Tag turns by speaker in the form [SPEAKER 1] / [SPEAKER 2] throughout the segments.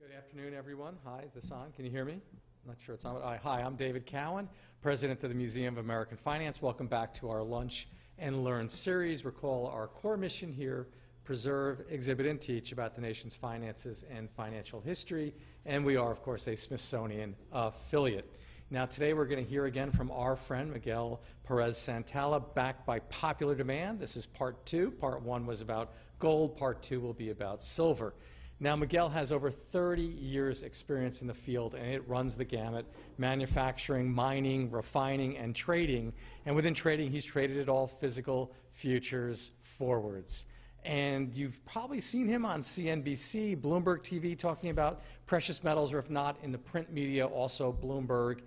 [SPEAKER 1] Good afternoon, everyone. Hi, is this on? Can you hear me? I'm not sure it's on. Hi, I'm David Cowan, President of the Museum of American Finance. Welcome back to our Lunch and Learn series. Recall our core mission here: preserve, exhibit, and teach about the nation's finances and financial history. And we are, of course, a Smithsonian affiliate. Now, today we're going to hear again from our friend Miguel Perez-Santalla, backed by popular demand. This is part two. Part one was about gold. Part two will be about silver. Now, Miguel has over 30 years' experience in the field, and it runs the gamut: manufacturing, mining, refining, and trading. And within trading, he's traded it all: physical, futures, forwards. And you've probably seen him on CNBC, Bloomberg TV, talking about precious metals, or if not, in the print media, also Bloomberg,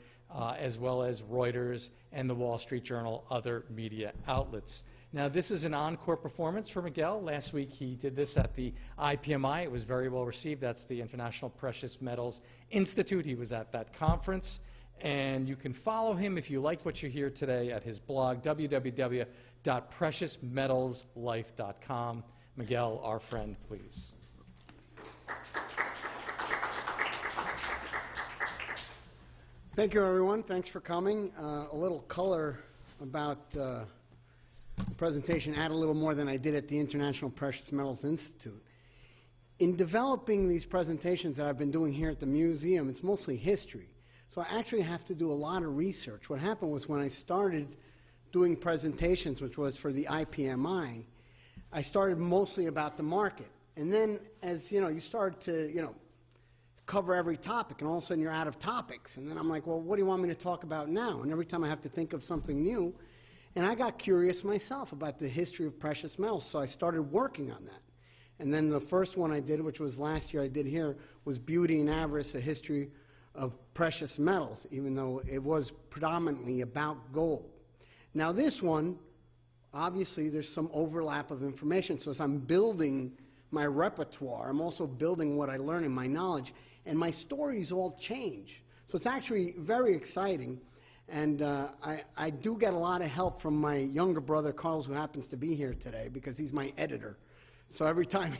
[SPEAKER 1] as well as Reuters and the Wall Street Journal, other media outlets. Now, this is an encore performance for Miguel. Last week he did this at the IPMI. It was very well received. That's the International Precious Metals Institute. He was at that conference. And you can follow him, if you like what you hear today, at his blog, www.preciousmetalslife.com. Miguel, our friend, please.
[SPEAKER 2] Thank you, everyone. Thanks for coming. A little color about the presentation, add a little more than I did at the International Precious Metals Institute. In developing these presentations that I've been doing here at the museum, it's mostly history. So I actually have to do a lot of research. What happened was, when I started doing presentations, which was for the IPMI, I started mostly about the market. And then, as you start to, cover every topic, and all of a sudden you're out of topics. And then I'm like, well, what do you want me to talk about now? And every time I have to think of something new. And I got curious myself about the history of precious metals, so I started working on that. And then the first one I did, which was last year I did here, was Beauty and Avarice: A History of Precious Metals, even though it was predominantly about gold. Now this one, obviously there's some overlap of information, so as I'm building my repertoire, I'm also building what I learn in my knowledge, and my stories all change. So it's actually very exciting. And I do get a lot of help from my younger brother, Carlos, who happens to be here today, because he's my editor. So every time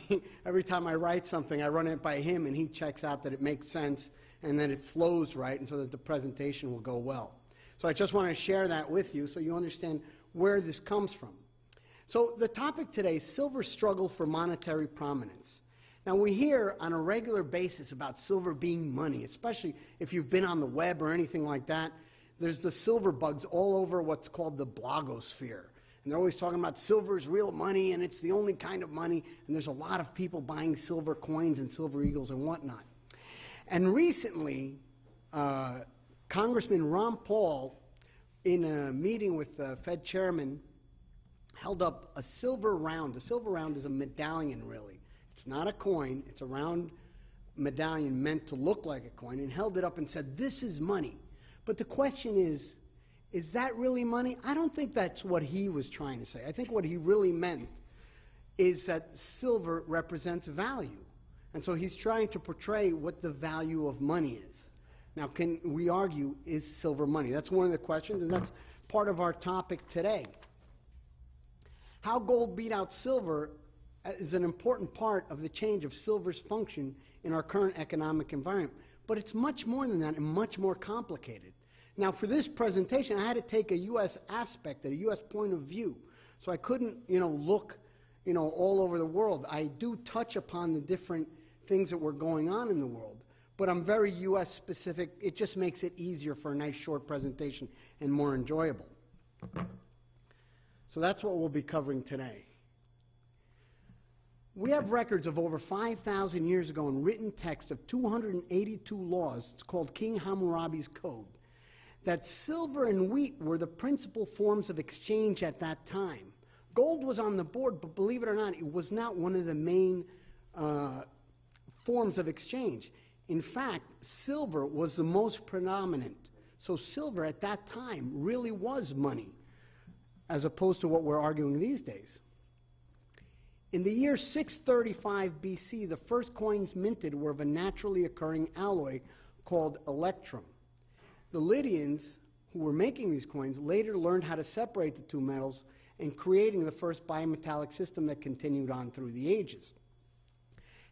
[SPEAKER 2] I write something, I run it by him, and he checks out that it makes sense and that it flows right, and so that the presentation will go well. So I just want to share that with you so you understand where this comes from. So the topic today is silver's struggle for monetary prominence. Now, we hear on a regular basis about silver being money, especially if you've been on the web or anything like that. There's the silver bugs all over what's called the blogosphere. And they're always talking about silver is real money, and it's the only kind of money. And there's a lot of people buying silver coins and silver eagles and whatnot. And recently, Congressman Ron Paul, in a meeting with the Fed chairman, held up a silver round. A silver round is a medallion, really. It's not a coin. It's a round medallion meant to look like a coin, and held it up and said, "This is money." But the question is that really money? I don't think that's what he was trying to say. I think what he really meant is that silver represents value. And so he's trying to portray what the value of money is. Now, can we argue, is silver money? That's one of the questions, and that's part of our topic today. How gold beat out silver is an important part of the change of silver's function in our current economic environment. But it's much more than that, and much more complicated. Now, for this presentation, I had to take a U.S. aspect, a U.S. point of view. So I couldn't, look, all over the world. I do touch upon the different things that were going on in the world, but I'm very U.S. specific. It just makes it easier for a nice short presentation and more enjoyable. So that's what we'll be covering today. We have records of over 5,000 years ago in written text of 282 laws. It's called King Hammurabi's Code. That silver and wheat were the principal forms of exchange at that time. Gold was on the board, but believe it or not, it was not one of the main forms of exchange. In fact, silver was the most predominant. So silver at that time really was money, as opposed to what we're arguing these days. In the year 635 BC, the first coins minted were of a naturally occurring alloy called electrum. The Lydians, who were making these coins, later learned how to separate the two metals, and creating the first bimetallic system that continued on through the ages.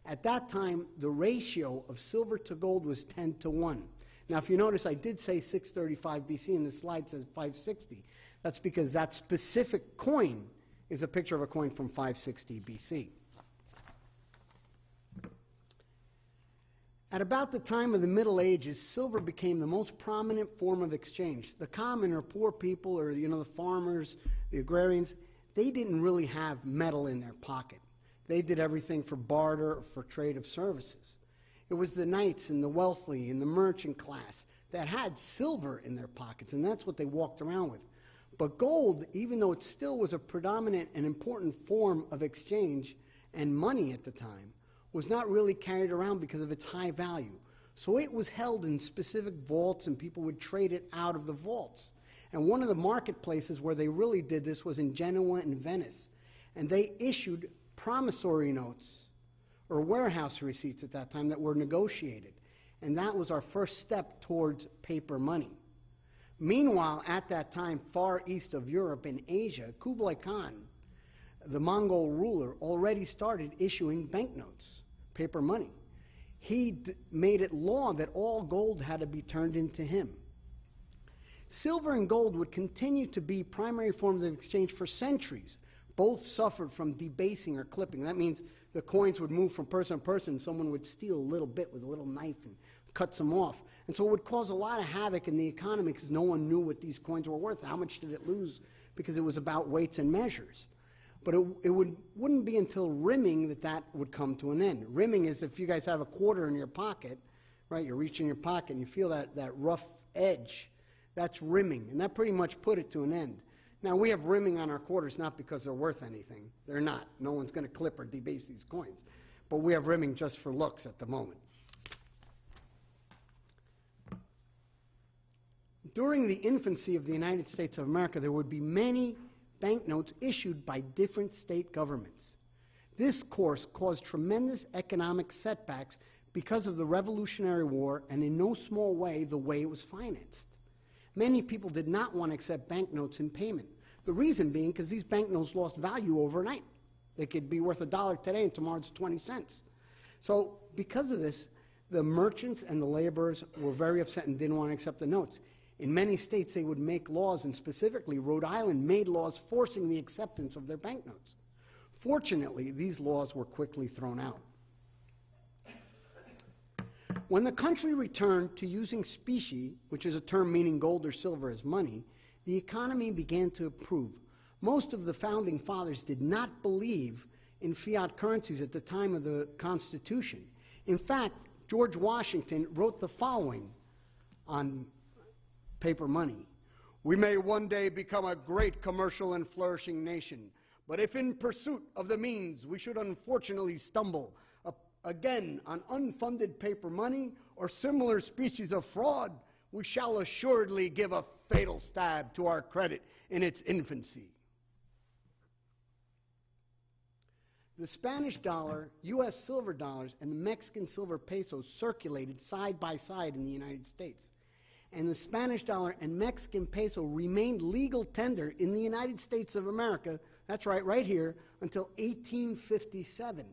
[SPEAKER 2] At that time, the ratio of silver to gold was 10 to 1. Now, if you notice, I did say 635 BC, and the slide says 560. That's because that specific coin is a picture of a coin from 560 BC. At about the time of the Middle Ages, silver became the most prominent form of exchange. The common or poor people, or the farmers, the agrarians, they didn't really have metal in their pocket. They did everything for barter or for trade of services. It was the knights and the wealthy and the merchant class that had silver in their pockets, and that's what they walked around with. But gold, even though it still was a predominant and important form of exchange and money at the time, was not really carried around because of its high value. So it was held in specific vaults, and people would trade it out of the vaults. And one of the marketplaces where they really did this was in Genoa and Venice. And they issued promissory notes, or warehouse receipts at that time, that were negotiated. And that was our first step towards paper money. Meanwhile, at that time, far east of Europe in Asia, Kublai Khan, the Mongol ruler, already started issuing banknotes, paper money. He made it law that all gold had to be turned into him. Silver and gold would continue to be primary forms of exchange for centuries. Both suffered from debasing or clipping. That means the coins would move from person to person, and someone would steal a little bit with a little knife and cut some off. And so it would cause a lot of havoc in the economy because no one knew what these coins were worth. How much did it lose? Because it was about weights and measures. But it wouldn't be until rimming that would come to an end. Rimming is if you guys have a quarter in your pocket, right? You're reaching your pocket and you feel that rough edge. That's rimming, and that pretty much put it to an end. Now, we have rimming on our quarters not because they're worth anything. They're not. No one's going to clip or debase these coins. But we have rimming just for looks at the moment. During the infancy of the United States of America, there would be many banknotes issued by different state governments. This course caused tremendous economic setbacks because of the Revolutionary War and in no small way the way it was financed. Many people did not want to accept banknotes in payment. The reason being because these banknotes lost value overnight. They could be worth $1 today and tomorrow it's 20 cents. So because of this, the merchants and the laborers were very upset and didn't want to accept the notes. In many states, they would make laws, and specifically Rhode Island made laws forcing the acceptance of their banknotes. Fortunately, these laws were quickly thrown out. When the country returned to using specie, which is a term meaning gold or silver, as money, the economy began to improve. Most of the founding fathers did not believe in fiat currencies at the time of the Constitution. In fact, George Washington wrote the following on paper money. We may one day become a great commercial and flourishing nation, but if in pursuit of the means we should unfortunately stumble again on unfunded paper money or similar species of fraud, we shall assuredly give a fatal stab to our credit in its infancy. The Spanish dollar, U.S. silver dollars, and the Mexican silver pesos circulated side by side in the United States. And the Spanish dollar and Mexican peso remained legal tender in the United States of America, that's right, right here, until 1857.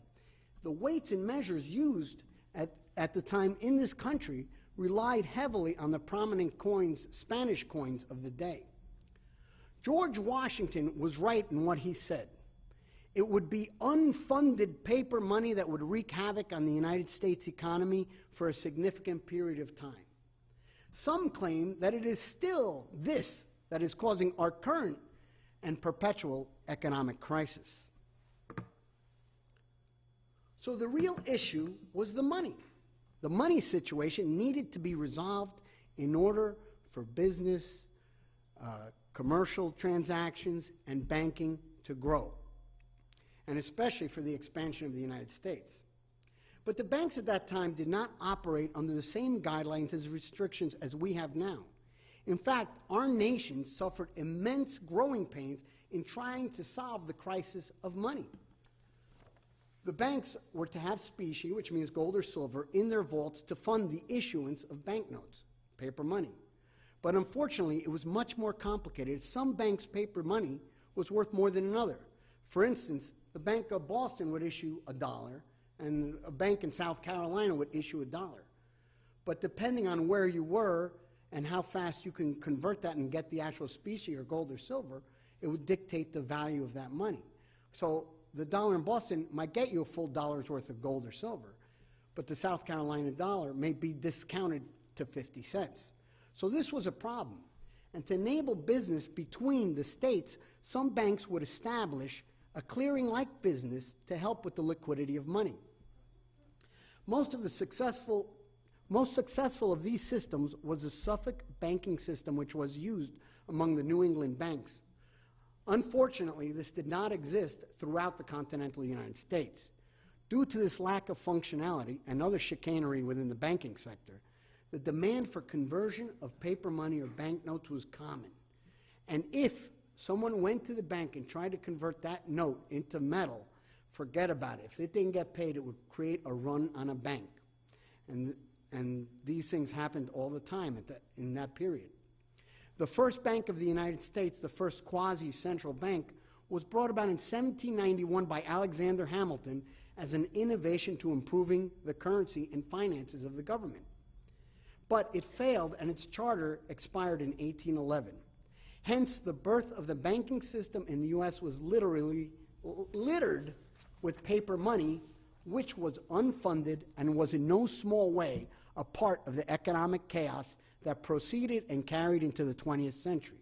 [SPEAKER 2] The weights and measures used at the time in this country relied heavily on the prominent coins, Spanish coins of the day. George Washington was right in what he said. It would be unfunded paper money that would wreak havoc on the United States economy for a significant period of time. Some claim that it is still this that is causing our current and perpetual economic crisis. So the real issue was the money. The money situation needed to be resolved in order for business, commercial transactions, and banking to grow, and especially for the expansion of the United States. But the banks at that time did not operate under the same guidelines as restrictions as we have now. In fact, our nation suffered immense growing pains in trying to solve the crisis of money. The banks were to have specie, which means gold or silver, in their vaults to fund the issuance of banknotes, paper money. But unfortunately, it was much more complicated. Some banks' paper money was worth more than another. For instance, the Bank of Boston would issue $1, and a bank in South Carolina would issue $1. But depending on where you were and how fast you can convert that and get the actual specie or gold or silver, it would dictate the value of that money. So the dollar in Boston might get you a full dollar's worth of gold or silver, but the South Carolina dollar may be discounted to 50 cents. So this was a problem. And to enable business between the states, some banks would establish a clearing-like business to help with the liquidity of money. Most successful of these systems was the Suffolk banking system, which was used among the New England banks. Unfortunately, this did not exist throughout the continental United States. Due to this lack of functionality and other chicanery within the banking sector, the demand for conversion of paper money or banknotes was common. And if someone went to the bank and tried to convert that note into metal, forget about it. If it didn't get paid, it would create a run on a bank. And these things happened all the time in that period. The first bank of the United States, the first quasi-central bank, was brought about in 1791 by Alexander Hamilton as an innovation to improving the currency and finances of the government. But it failed, and its charter expired in 1811. Hence, the birth of the banking system in the U.S. was literally littered with paper money, which was unfunded and was in no small way a part of the economic chaos that proceeded and carried into the 20th century.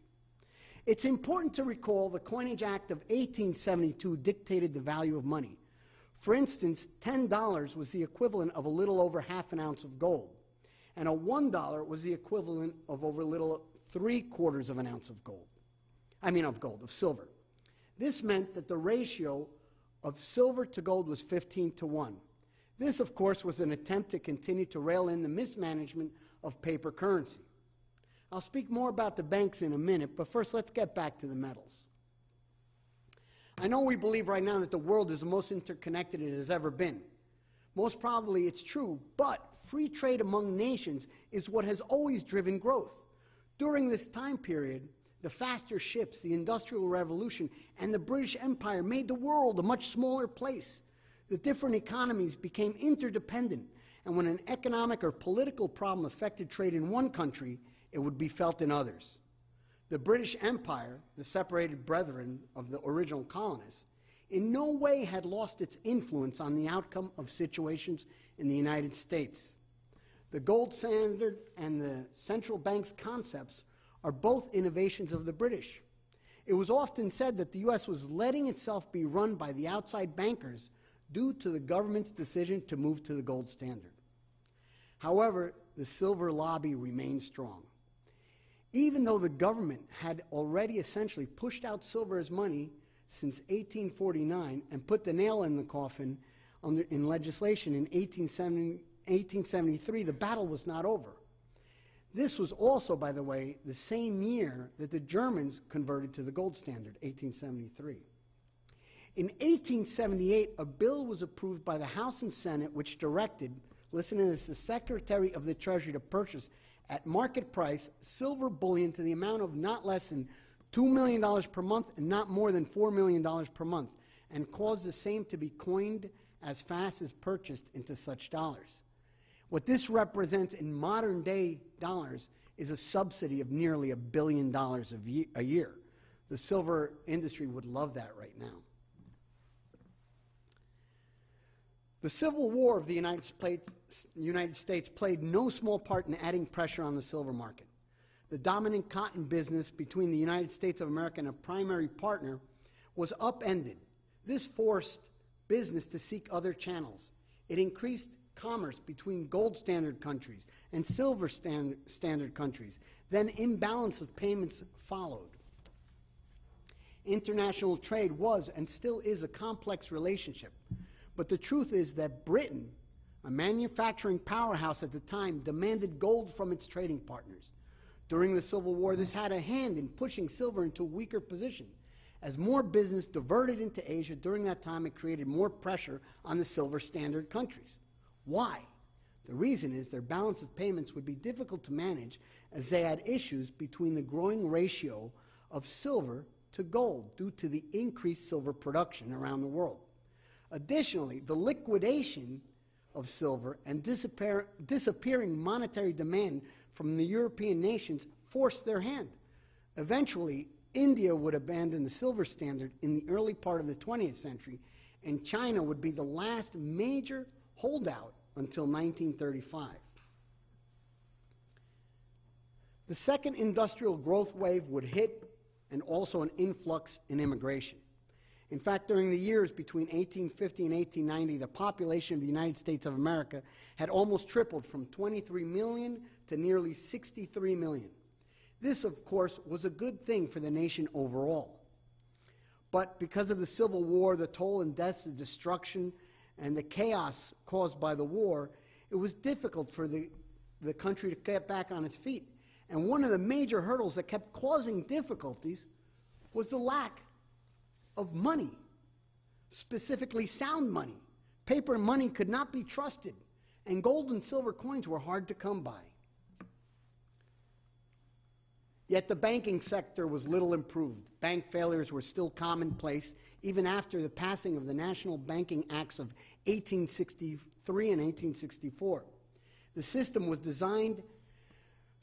[SPEAKER 2] It's important to recall the Coinage Act of 1872 dictated the value of money. For instance, $10 was the equivalent of a little over half an ounce of gold, and a $1 was the equivalent of over a little 3/4 of an ounce of gold. Of silver. This meant that the ratio of silver to gold was 15:1. This, of course, was an attempt to continue to rail in the mismanagement of paper currency. I'll speak more about the banks in a minute, but first let's get back to the metals. I know we believe right now that the world is the most interconnected it has ever been. Most probably it's true, but free trade among nations is what has always driven growth. During this time period, the faster ships, the Industrial Revolution, and the British Empire made the world a much smaller place. The different economies became interdependent, and when an economic or political problem affected trade in one country, it would be felt in others. The British Empire, the separated brethren of the original colonists, in no way had lost its influence on the outcome of situations in the United States. The gold standard and the central bank's concepts are both innovations of the British. It was often said that the U.S. was letting itself be run by the outside bankers due to the government's decision to move to the gold standard. However, the silver lobby remained strong. Even though the government had already essentially pushed out silver as money since 1849 and put the nail in the coffin in legislation in 1873, the battle was not over. This was also, by the way, the same year that the Germans converted to the gold standard, 1873. In 1878, a bill was approved by the House and Senate which directed, listen to this, the Secretary of the Treasury to purchase at market price silver bullion to the amount of not less than $2 million per month and not more than $4 million per month, and cause the same to be coined as fast as purchased into such dollars. What this represents in modern day dollars is a subsidy of nearly $1 billion a year. The silver industry would love that right now. The Civil War of the United States played no small part in adding pressure on the silver market. The dominant cotton business between the United States of America and a primary partner was upended. This forced business to seek other channels. It increased commerce between gold standard countries and silver standard countries. Then imbalance of payments followed. International trade was and still is a complex relationship. But the truth is that Britain, a manufacturing powerhouse at the time, demanded gold from its trading partners. During the Civil War, this had a hand in pushing silver into a weaker position. As more business diverted into Asia during that time, it created more pressure on the silver standard countries. Why? The reason is their balance of payments would be difficult to manage as they had issues between the growing ratio of silver to gold due to the increased silver production around the world. Additionally, the liquidation of silver and disappearing monetary demand from the European nations forced their hand. Eventually, India would abandon the silver standard in the early part of the 20th century, and China would be the last major holdout until 1935. The second industrial growth wave would hit, and also an influx in immigration. In fact, during the years between 1850 and 1890, the population of the United States of America had almost tripled from 23 million to nearly 63 million. This, of course, was a good thing for the nation overall. But because of the Civil War, the toll and deaths, the destruction, and the chaos caused by the war, it was difficult for the country to get back on its feet. And one of the major hurdles that kept causing difficulties was the lack of money, specifically sound money. Paper money could not be trusted, and gold and silver coins were hard to come by. Yet the banking sector was little improved. Bank failures were still commonplace, even after the passing of the National Banking Acts of 1863 and 1864. The system was designed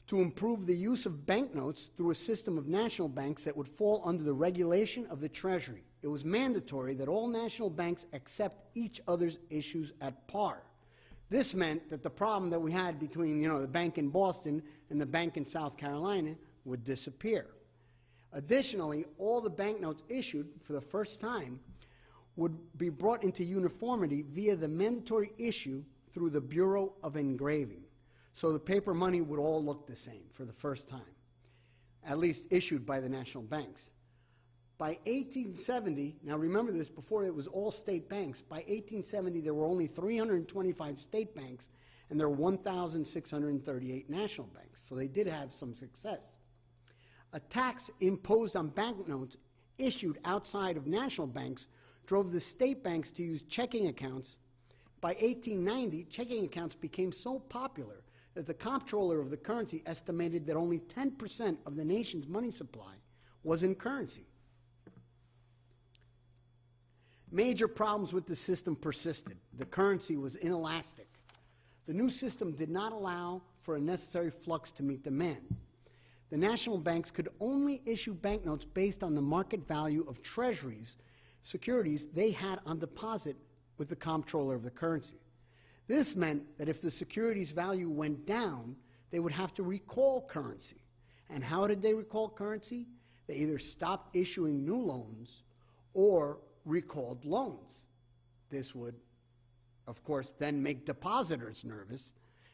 [SPEAKER 2] to improve the use of banknotes through a system of national banks that would fall under the regulation of the Treasury. It was mandatory that all national banks accept each other's issues at par. This meant that the problem that we had between, the bank in Boston and the bank in South Carolina would disappear. Additionally, all the banknotes issued for the first time would be brought into uniformity via the mandatory issue through the Bureau of Engraving. So the paper money would all look the same for the first time, at least issued by the national banks. By 1870, now remember this, before it was all state banks, by 1870 there were only 325 state banks and there were 1,638 national banks, so they did have some success. A tax imposed on banknotes issued outside of national banks drove the state banks to use checking accounts. By 1890, checking accounts became so popular that the comptroller of the currency estimated that only 10% of the nation's money supply was in currency. Major problems with the system persisted. The currency was inelastic. The new system did not allow for a necessary flux to meet demand. The national banks could only issue banknotes based on the market value of treasuries, securities they had on deposit with the comptroller of the currency. This meant that if the security's value went down, they would have to recall currency. And how did they recall currency? They either stopped issuing new loans or recalled loans. This would, of course, then make depositors nervous,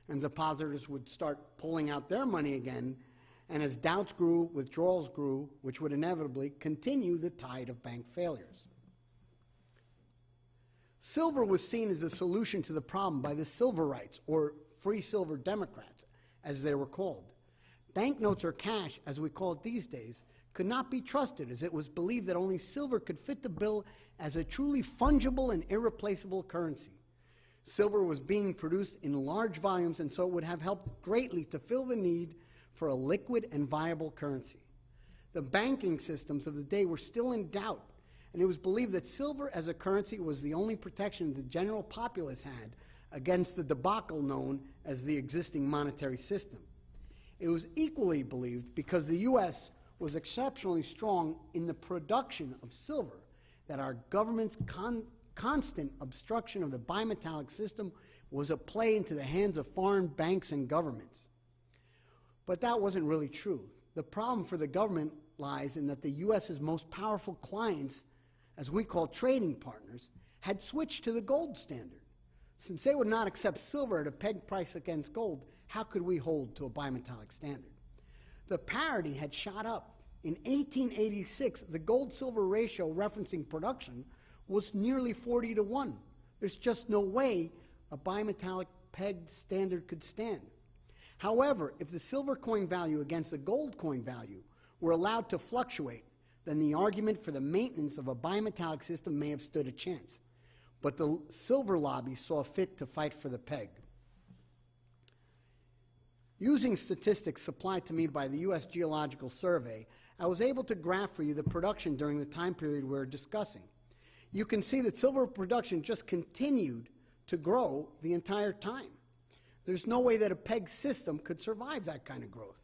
[SPEAKER 2] and depositors would start pulling out their money again, and as doubts grew, withdrawals grew, which would inevitably continue the tide of bank failures. Silver was seen as a solution to the problem by the Silverites, or Free Silver Democrats, as they were called. Banknotes, or cash, as we call it these days, could not be trusted, as it was believed that only silver could fit the bill as a truly fungible and irreplaceable currency. Silver was being produced in large volumes, and so it would have helped greatly to fill the need for a liquid and viable currency. The banking systems of the day were still in doubt, and it was believed that silver as a currency was the only protection the general populace had against the debacle known as the existing monetary system. It was equally believed, because the U.S. was exceptionally strong in the production of silver, that our government's constant obstruction of the bimetallic system was a play into the hands of foreign banks and governments. But that wasn't really true. The problem for the government lies in that the U.S.'s most powerful clients, as we call trading partners, had switched to the gold standard. Since they would not accept silver at a peg price against gold, how could we hold to a bimetallic standard? The parity had shot up. In 1886, the gold-silver ratio referencing production was nearly 40-1. There's just no way a bimetallic pegged standard could stand. However, if the silver coin value against the gold coin value were allowed to fluctuate, then the argument for the maintenance of a bimetallic system may have stood a chance. But the silver lobby saw fit to fight for the peg. Using statistics supplied to me by the U.S. Geological Survey, I was able to graph for you the production during the time period we're discussing. you can see that silver production just continued to grow the entire time. There's no way that a peg system could survive that kind of growth.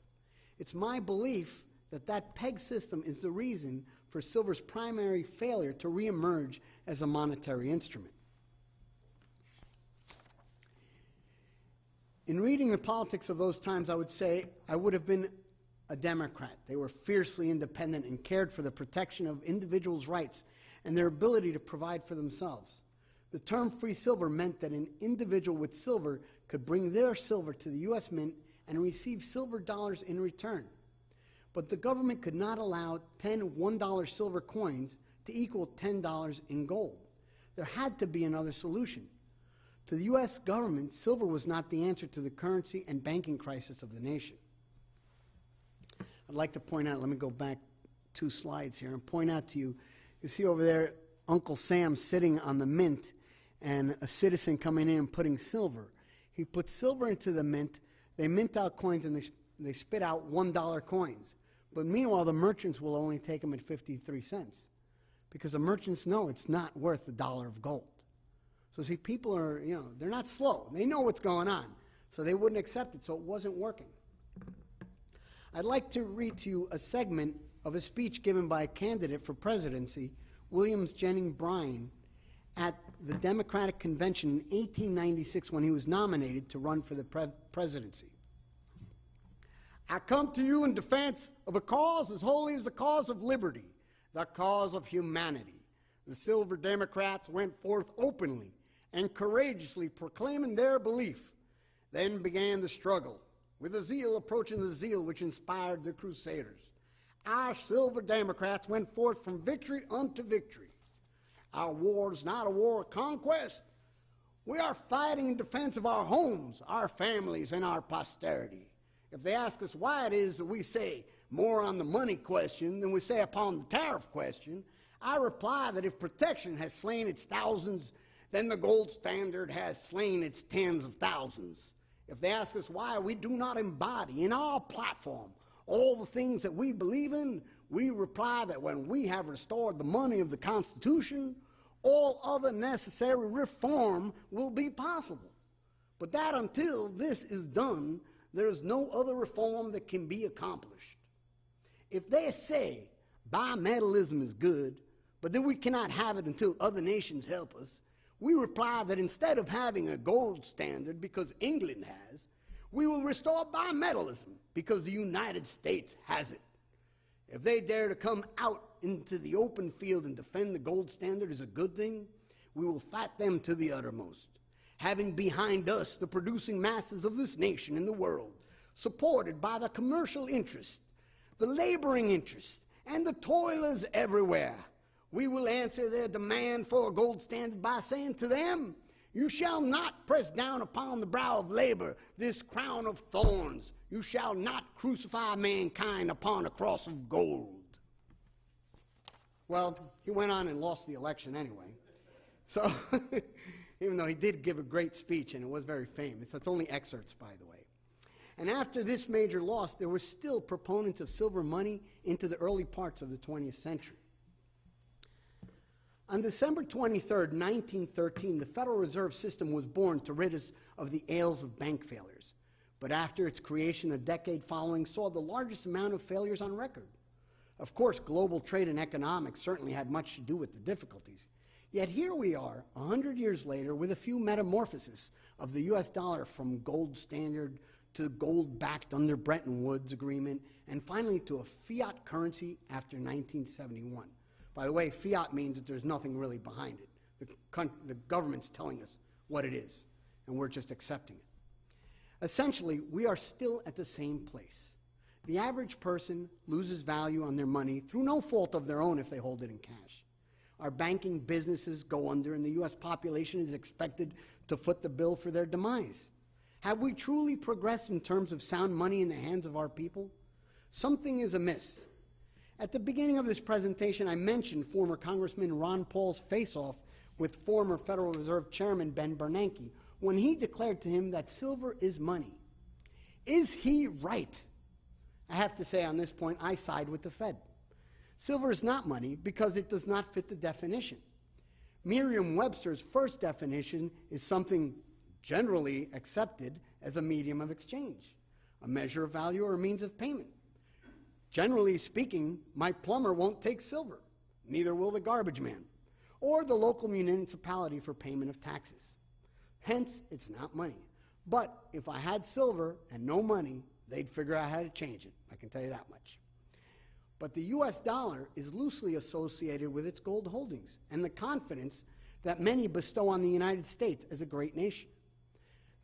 [SPEAKER 2] It's my belief that that peg system is the reason for silver's primary failure to reemerge as a monetary instrument. In reading the politics of those times, I would say I would have been a Democrat. They were fiercely independent and cared for the protection of individuals' rights and their ability to provide for themselves. The term free silver meant that an individual with silver could bring their silver to the U.S. Mint and receive silver dollars in return. But the government could not allow 10 $1 silver coins to equal $10 in gold. There had to be another solution. To the U.S. government, silver was not the answer to the currency and banking crisis of the nation. I'd like to point out, let me go back 2 slides here and point out to you, you see over there Uncle Sam sitting on the mint and a citizen coming in and putting silver. He puts silver into the mint, they mint out coins and they spit out $1 coins. But meanwhile, the merchants will only take them at 53 cents because the merchants know it's not worth $1 of gold. So see, people are, they're not slow. They know what's going on. So they wouldn't accept it, so it wasn't working. I'd like to read to you a segment of a speech given by a candidate for presidency, Williams Jennings Bryan, at the Democratic Convention in 1896 when he was nominated to run for the presidency. I come to you in defense of a cause as holy as the cause of liberty, the cause of humanity. The Silver Democrats went forth openly and courageously proclaiming their belief. Then began the struggle, with a zeal approaching the zeal which inspired the Crusaders. Our Silver Democrats went forth from victory unto victory. Our war is not a war of conquest. We are fighting in defense of our homes, our families, and our posterity. If they ask us why it is that we say more on the money question than we say upon the tariff question, I reply that if protection has slain its thousands, then the gold standard has slain its tens of thousands. If they ask us why we do not embody in our platform all the things that we believe in, we reply that when we have restored the money of the Constitution, all other necessary reform will be possible. But that until this is done, there is no other reform that can be accomplished. If they say bimetallism is good, but that we cannot have it until other nations help us, we reply that instead of having a gold standard because England has, we will restore bimetallism because the United States has it. If they dare to come out into the open field and defend the gold standard as a good thing, we will fight them to the uttermost, having behind us the producing masses of this nation and the world, supported by the commercial interest, the laboring interest, and the toilers everywhere. We will answer their demand for a gold standard by saying to them, you shall not press down upon the brow of labor this crown of thorns. You shall not crucify mankind upon a cross of gold. Well, he went on and lost the election anyway. So, even though he did give a great speech and it was very famous. It's only excerpts, by the way. And after this major loss, there were still proponents of silver money into the early parts of the 20th century. On December 23, 1913, the Federal Reserve System was born to rid us of the ails of bank failures. But after its creation, a decade following saw the largest amount of failures on record. Of course, global trade and economics certainly had much to do with the difficulties. Yet here we are, 100 years later, with a few metamorphoses of the U.S. dollar from gold standard to gold-backed under Bretton Woods Agreement, and finally to a fiat currency after 1971. By the way, fiat means that there's nothing really behind it. The government's telling us what it is, and we're just accepting it. Essentially, we are still at the same place. The average person loses value on their money through no fault of their own if they hold it in cash. Our banking businesses go under, and the U.S. population is expected to foot the bill for their demise. Have we truly progressed in terms of sound money in the hands of our people? Something is amiss. At the beginning of this presentation, I mentioned former Congressman Ron Paul's face-off with former Federal Reserve Chairman Ben Bernanke when he declared to him that silver is money. Is he right? I have to say on this point, I side with the Fed. Silver is not money because it does not fit the definition. Merriam-Webster's first definition is something generally accepted as a medium of exchange, a measure of value or a means of payment. Generally speaking, my plumber won't take silver, neither will the garbage man, or the local municipality for payment of taxes. Hence, it's not money. But if I had silver and no money, they'd figure out how to change it, I can tell you that much. But the U.S. dollar is loosely associated with its gold holdings and the confidence that many bestow on the United States as a great nation.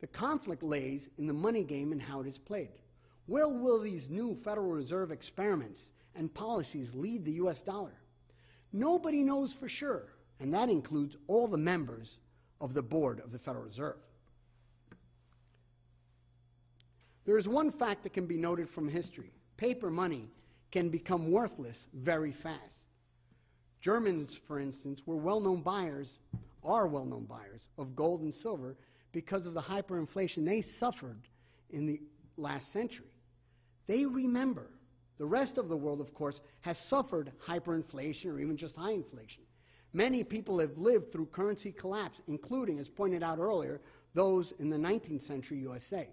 [SPEAKER 2] The conflict lays in the money game and how it is played. Where will these new Federal Reserve experiments and policies lead the U.S. dollar? Nobody knows for sure, and that includes all the members of the board of the Federal Reserve. There is one fact that can be noted from history. Paper money can become worthless very fast. Germans, for instance, are well-known buyers of gold and silver because of the hyperinflation they suffered in the last century. They remember. The rest of the world, of course, has suffered hyperinflation or even just high inflation. Many people have lived through currency collapse, including, as pointed out earlier, those in the 19th century USA.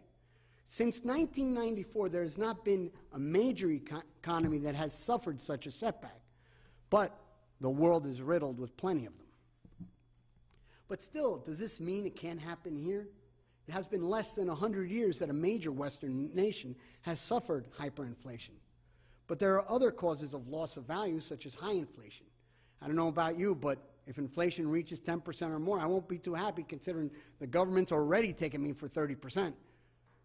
[SPEAKER 2] Since 1994, there has not been a major economy that has suffered such a setback, but the world is riddled with plenty of them. But still, does this mean it can't happen here? It has been less than 100 years that a major Western nation has suffered hyperinflation. But there are other causes of loss of value, such as high inflation. I don't know about you, but if inflation reaches 10% or more, I won't be too happy considering the government's already taken me for 30%.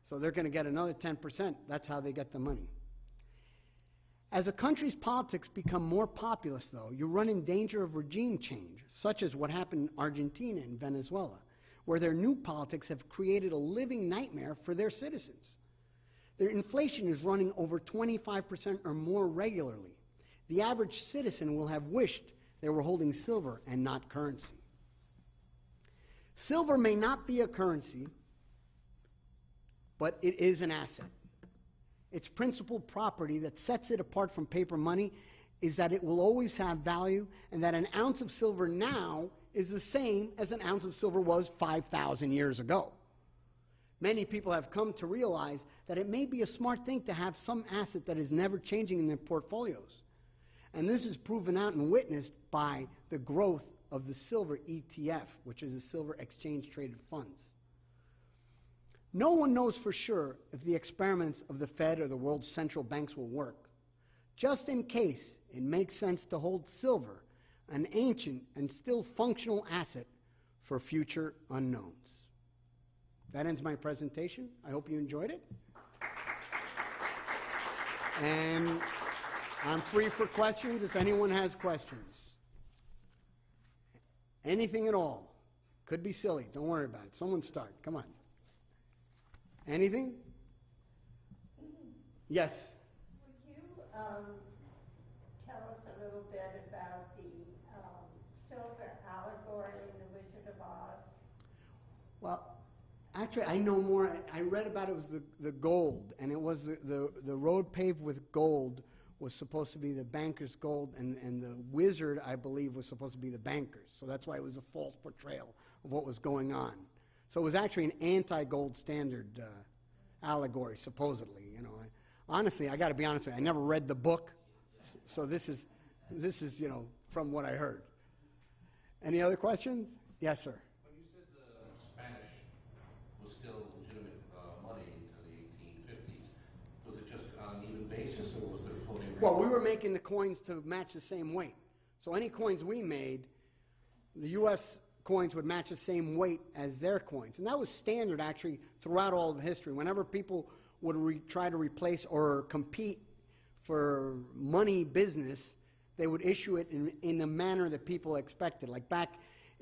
[SPEAKER 2] So they're going to get another 10%. That's how they get the money. As a country's politics become more populist, though, you run in danger of regime change, such as what happened in Argentina and Venezuela, where their new politics have created a living nightmare for their citizens. Their inflation is running over 25% or more regularly. The average citizen will have wished they were holding silver and not currency. Silver may not be a currency, but it is an asset. Its principal property that sets it apart from paper money is that it will always have value, and that an ounce of silver now is the same as an ounce of silver was 5,000 years ago. Many people have come to realize that it may be a smart thing to have some asset that is never changing in their portfolios. And this is proven out and witnessed by the growth of the silver ETF, which is the Silver Exchange Traded Funds. No one knows for sure if the experiments of the Fed or the world's central banks will work. Just in case, it makes sense to hold silver, an ancient and still functional asset, for future unknowns. That ends my presentation. I hope you enjoyed it. And I'm free for questions if anyone has questions. Anything at all. Could be silly. Don't worry about it. Someone start. Come on. Anything? Yes.
[SPEAKER 3] Would you tell us a little bit about the silver allegory in The Wizard of Oz?
[SPEAKER 2] Well, actually, I know more. I read about it was the gold, and it was the road paved with gold was supposed to be the banker's gold, and the wizard, I believe, was supposed to be the banker's. So that's why it was a false portrayal of what was going on. So it was actually an anti-gold standard allegory, supposedly. You know, honestly, I got to be honest with you, I never read the book, so this is from what I heard. Any other questions? Yes, sir.
[SPEAKER 4] When you said the Spanish was still legitimate money into the 1850s, was it just on an even basis, or was there floating rate?
[SPEAKER 2] Well, we were making the coins to match the same weight. So any coins we made, the U.S. coins would match the same weight as their coins. And that was standard, actually, throughout all of history. Whenever people would try to replace or compete for money business, they would issue it in the manner that people expected. Like back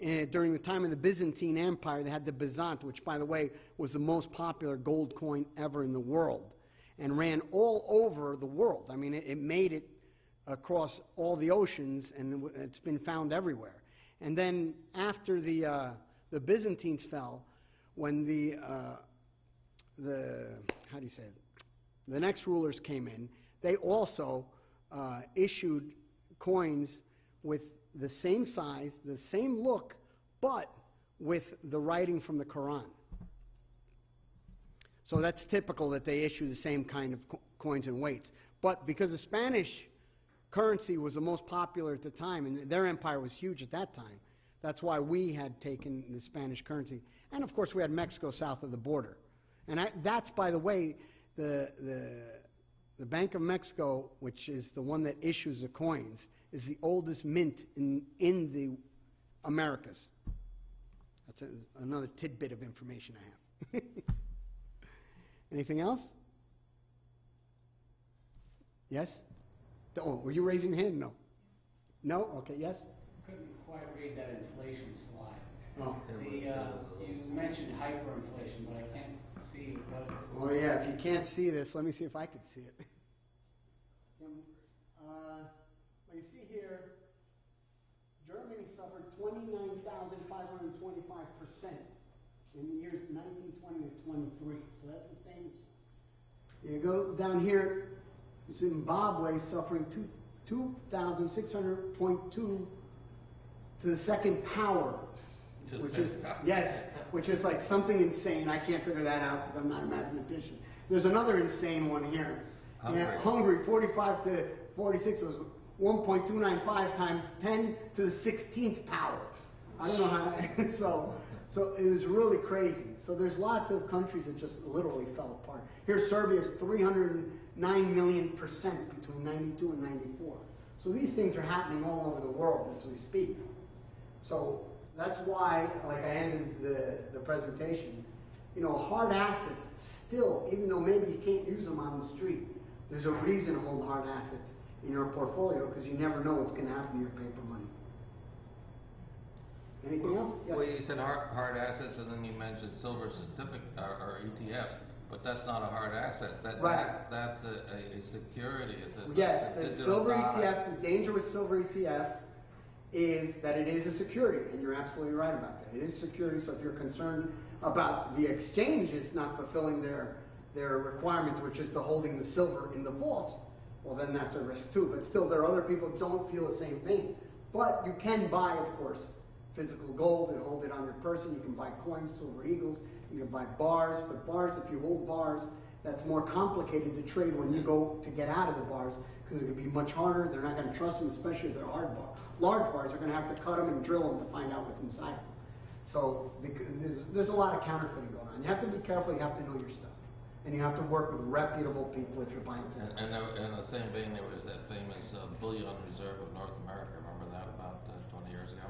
[SPEAKER 2] during the time of the Byzantine Empire, they had the Byzant, which, by the way, was the most popular gold coin ever in the world, and ran all over the world. I mean, it made it across all the oceans, and it's been found everywhere. And then after the Byzantines fell, when the how do you say it? The next rulers came in, they also issued coins with the same size, the same look, but with the writing from the Quran. So that's typical that they issue the same kind of coins and weights. But because the Spanish currency was the most popular at the time, and their empire was huge at that time, that's why we had taken the Spanish currency. And of course we had Mexico south of the border. And that's, by the way, the Bank of Mexico, which is the one that issues the coins, is the oldest mint in the Americas. That's another tidbit of information I have. Anything else? Yes? Oh, were you raising your hand? No. No? Okay, yes?
[SPEAKER 5] Couldn't quite read that inflation slide.
[SPEAKER 2] Oh.
[SPEAKER 5] You mentioned hyperinflation, but I can't see what.
[SPEAKER 2] Oh, yeah, if you can't see this, let me see if I could see it. Well, you see here, Germany suffered 29,525% in the years 1920 to 23. So that's the famous one. You go down here, Zimbabwe suffering 2,600.2 to the second power, which is, yes, which is like something insane. I can't figure that out because I'm not a mathematician. There's another insane one here. Hungary, 45 to 46 was 1.295 times 10 to the 16th power. I don't know how. So it was really crazy. So there's lots of countries that just literally fell apart. Here, Serbia's 309 million% between 92 and 94. So these things are happening all over the world as we speak. So that's why, like I ended the presentation, you know, hard assets still, even though maybe you can't use them on the street, there's a reason to hold hard assets in your portfolio because you never know what's going to happen to your paper money. Anything else? Yes.
[SPEAKER 4] Well, you said hard assets, and then you mentioned silver certificate or ETFs, but that's not a hard asset.
[SPEAKER 2] Right.
[SPEAKER 4] That's a security.
[SPEAKER 2] Yes, the silver ETF, the danger with silver ETF is that it is a security, and you're absolutely right about that. It is security, so if you're concerned about the exchanges not fulfilling their requirements, which is the holding the silver in the vaults, well, then that's a risk too. But still, there are other people who don't feel the same thing. But you can buy, of course, physical gold and hold it on your person. You can buy coins, silver eagles. You can buy bars. But bars, if you hold bars, that's more complicated to trade when you go to get out of the bars because it would be much harder. They're not going to trust them, especially if they're hard bars. Large bars, they're going to have to cut them and drill them to find out what's inside them. So there's a lot of counterfeiting going on. You have to be careful. You have to know your stuff. And you have to work with reputable people if you're buying physical.
[SPEAKER 4] And in the same vein, there was that famous bullion reserve of North America. Remember that about 20 years ago?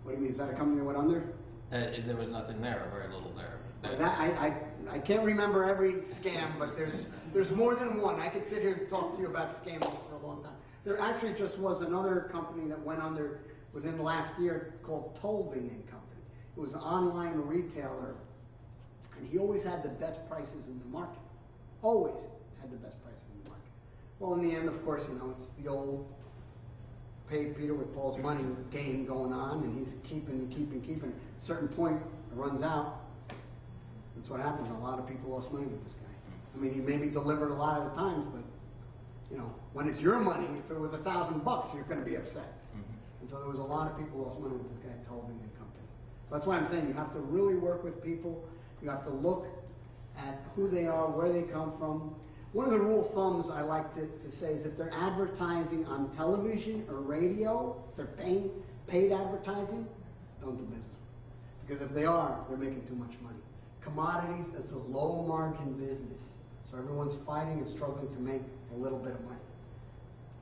[SPEAKER 2] What do you mean? Is that a company that went under?
[SPEAKER 4] There was nothing there, very little there.
[SPEAKER 2] I can't remember every scam, but there's more than one. I could sit here and talk to you about scams for a long time. There actually just was another company that went under within the last year called Tolding and Company. It was an online retailer, and he always had the best prices in the market. Always had the best prices in the market. Well, in the end, of course, you know, it's the old pay Peter with Paul's money game going on, and he's keeping. At a certain point, it runs out. That's what happened. A lot of people lost money with this guy. I mean, he maybe delivered a lot of the times, but, you know, when it's your money, if it was $1,000, you're going to be upset. And so there was a lot of people lost money with this guy, Tolding and Company. So that's why I'm saying you have to really work with people. You have to look at who they are, where they come from. One of the rule of thumbs I like to say is if they're advertising on television or radio, if they're paid advertising, don't do business. Because if they are, they're making too much money. Commodities, it's a low margin business. So everyone's fighting and struggling to make a little bit of money.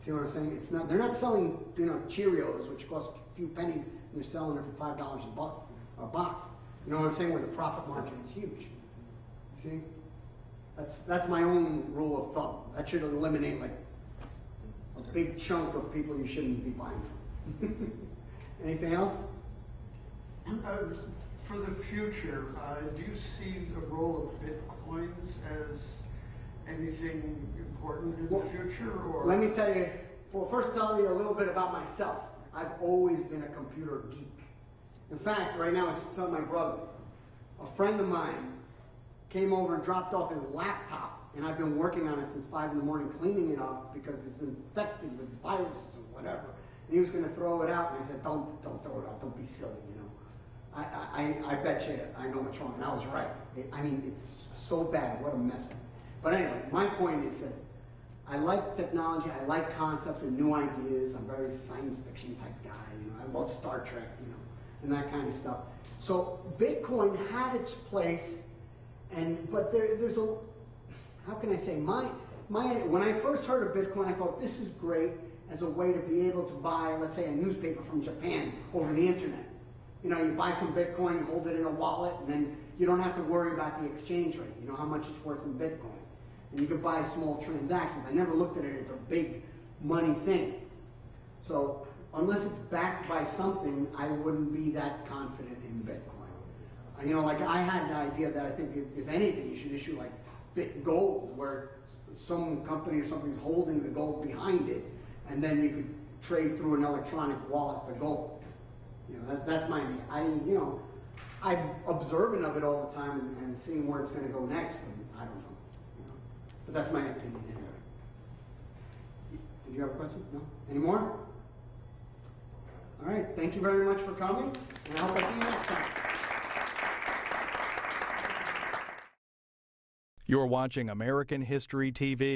[SPEAKER 2] See what I'm saying? It's not, they're not selling, you know, Cheerios, which cost a few pennies, and they're selling it for $5 a box. You know what I'm saying? Where the profit margin is huge. See? That's my own rule of thumb. That should eliminate like a big chunk of people you shouldn't be buying from. Anything else?
[SPEAKER 6] For the future, do you see the role of bitcoins as anything important in the future? Or
[SPEAKER 2] let me tell you, well, first tell you a little bit about myself. I've always been a computer geek. In fact, right now I was telling my brother, a friend of mine came over and dropped off his laptop, and I've been working on it since 5 in the morning, cleaning it up because it's infected with viruses or whatever. and he was going to throw it out, and I said, don't throw it out, don't be silly, you know. I bet you I know what's wrong, and I was right. I mean, it's so bad, what a mess. But anyway, my point is that I like technology, I like concepts and new ideas. I'm a very science fiction type guy, you know. I love Star Trek, you know, and that kind of stuff. So Bitcoin had its place, but there's a, how can I say, when I first heard of Bitcoin, I thought this is great as a way to be able to buy, let's say, a newspaper from Japan over the internet. You know, you buy some Bitcoin, you hold it in a wallet, and then you don't have to worry about the exchange rate, you know, how much it's worth in Bitcoin. And you could buy small transactions. I never looked at it as a big money thing. So unless it's backed by something, I wouldn't be that confident in Bitcoin. You know, like I had an idea that I think if anything, you should issue like BitGold, where some company or something is holding the gold behind it, and then you could trade through an electronic wallet the gold. You know, that's my idea. I'm observant of it all the time and seeing where it's going to go next, but I don't know. You know. But that's my opinion anyway. Did you have a question? No? Any more? All right. Thank you very much for coming, and I hope I see you next time.
[SPEAKER 7] You're watching American History TV.